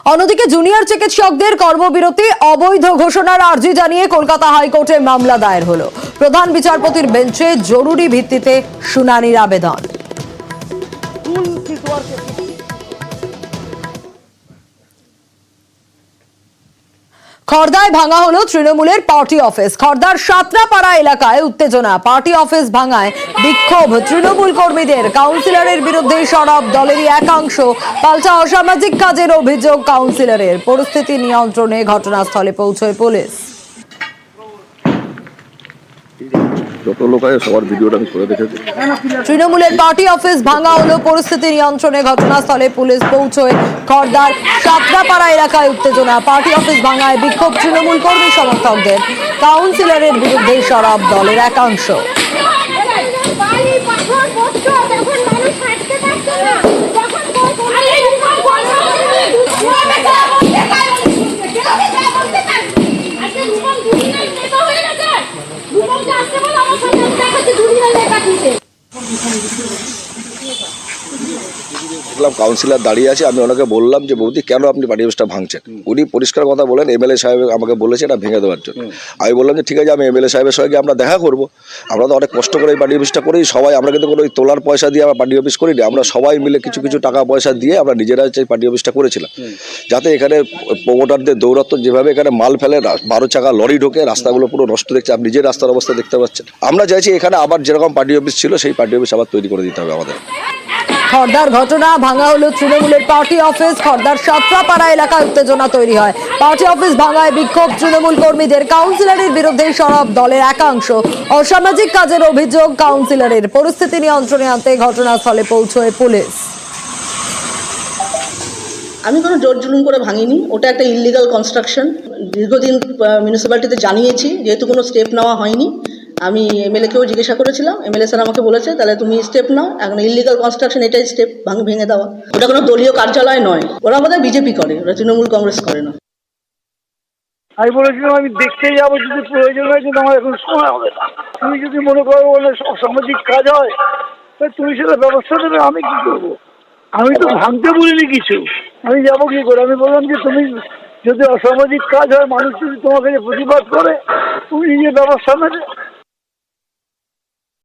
অন্যদিকে জুনিয়র চিকিৎসকদের কর্মবিরতি অবৈধ ঘোষণার আর্জি জানিয়ে কলকাতা হাইকোর্টে মামলা দায়ের হলো। প্রধান বিচারপতির বেঞ্চে জরুরি ভিত্তিতে শুনানির আবেদন। খড়দায় ভাঙা হলো তৃণমূলের পার্টি অফিস। খড়দার সাতরাপাড়া এলাকায় উত্তেজনা, পার্টি অফিস ভাঙায় বিক্ষোভ তৃণমূল কর্মীদের। কাউন্সিলরের বিরুদ্ধে সরব দলেরই একাংশ, পাল্টা অসামাজিক কাজের অভিযোগ কাউন্সিলরের। পরিস্থিতি নিয়ন্ত্রণে ঘটনাস্থলে পৌঁছয় পুলিশ। তৃণমূলের পার্টি অফিস ভাঙা হলো, পরিস্থিতি নিয়ন্ত্রণে ঘটনাস্থলে পুলিশ পৌঁছয়। খড়দার সাতরাপাড়া এলাকায় উত্তেজনা, পার্টি অফিস ভাঙায় বিক্ষোভ তৃণমূল কর্মী সমর্থকদের। কাউন্সিলরের বিরুদ্ধে সরব দলের একাংশ। কাউন্সিলর দাঁড়িয়ে আছে, আমি ওনাকে বললাম যে বৌদি কেন আপনি পার্টি অফিসটা ভাঙছেন। উনি পরিষ্কার কথা বলেন এমএলএ সাহেব আমাকে বলেছে এটা ভেঙে দেওয়ার জন্য। আমি বললাম যে ঠিক আছে, আমি এমএলএ সাহেবের সঙ্গে আমরা দেখা করবো। আমরা তো অনেক কষ্ট করে এই পার্টি অফিসটা করি সবাই, আমরা কিন্তু কোনো ওই তোলার পয়সা দিয়ে আমরা পার্টি অফিস করিনি। আমরা সবাই মিলে কিছু কিছু টাকা পয়সা দিয়ে আমরা নিজেরা এই পার্টি অফিসটা করেছিলাম, যাতে এখানে প্রমোটারদের দৌরাত্ম যেভাবে এখানে মাল ফেলে 12 চাকা লরি ঢোকে, রাস্তাগুলো পুরো নষ্ট দেখছে। আপনি নিজের রাস্তার অবস্থা দেখতে পাচ্ছেন। আমরা চাইছি এখানে আবার যেরকম পার্টি অফিস ছিল সেই পার্টি অফিস আবার তৈরি করে দিতে হবে আমাদের। খড়দার ঘটনা, ভাঙা হলো তৃণমূলের পার্টি অফিস। খড়দার সাতরাপাড়া এলাকায় উত্তেজনা তৈরি হয়, পার্টি অফিস ভাঙায় বিক্ষোভ তৃণমূল কর্মীদের। কাউন্সিলরের বিরুদ্ধে সরব দলের একাংশ, অসামাজিক কাজের অভিযোগ কাউন্সিলরের। পরিস্থিতি নিয়ন্ত্রণে আনতে ঘটনাস্থলে পৌঁছয় পুলিশ। আমি কোনো জোর জুলুম করে ভাঙিনি, ওটা একটা ইললিগাল কনস্ট্রাকশন। দীর্ঘদিন মিউনিসিপ্যালিটিতে জানিয়েছি, যেহেতু কোনো স্টেপ নেওয়া হয়নি। আমি এমএলএকেও জিজ্ঞাসা করেছিলাম, এমএলএ স্যার আমাকে বলেছে তাহলে তুমি স্টেপ নাও, এখন ইললিগাল কনস্ট্রাকশন এটাই স্টেপ, ভেঙে দেওয়া। ওটা কোনো দলীয় কার্যালয় নয়, ওরা আমাদের বিজেপি করে, ওরা তৃণমূল কংগ্রেস করে না। আমি বলেছিলাম আমি দেখতে যাবো, যদি প্রয়োজন হয়, কিন্তু আমার এখন সময় হবে না। তুমি যদি মনে করো বলে সামাজিক কাজ হয়, তুমি সেটা ব্যবস্থা দেবে, আমি কি করবো? আমি তো ভাঙতে বলিনি কিছু, আমি যাবো কি করে? আমি বললাম যে তুমি যদি অসামাজিক কাজ হয়, মানুষ যদি তোমাকে প্রতিবাদ করে, তুমি নিজের ব্যবস্থা নেবে।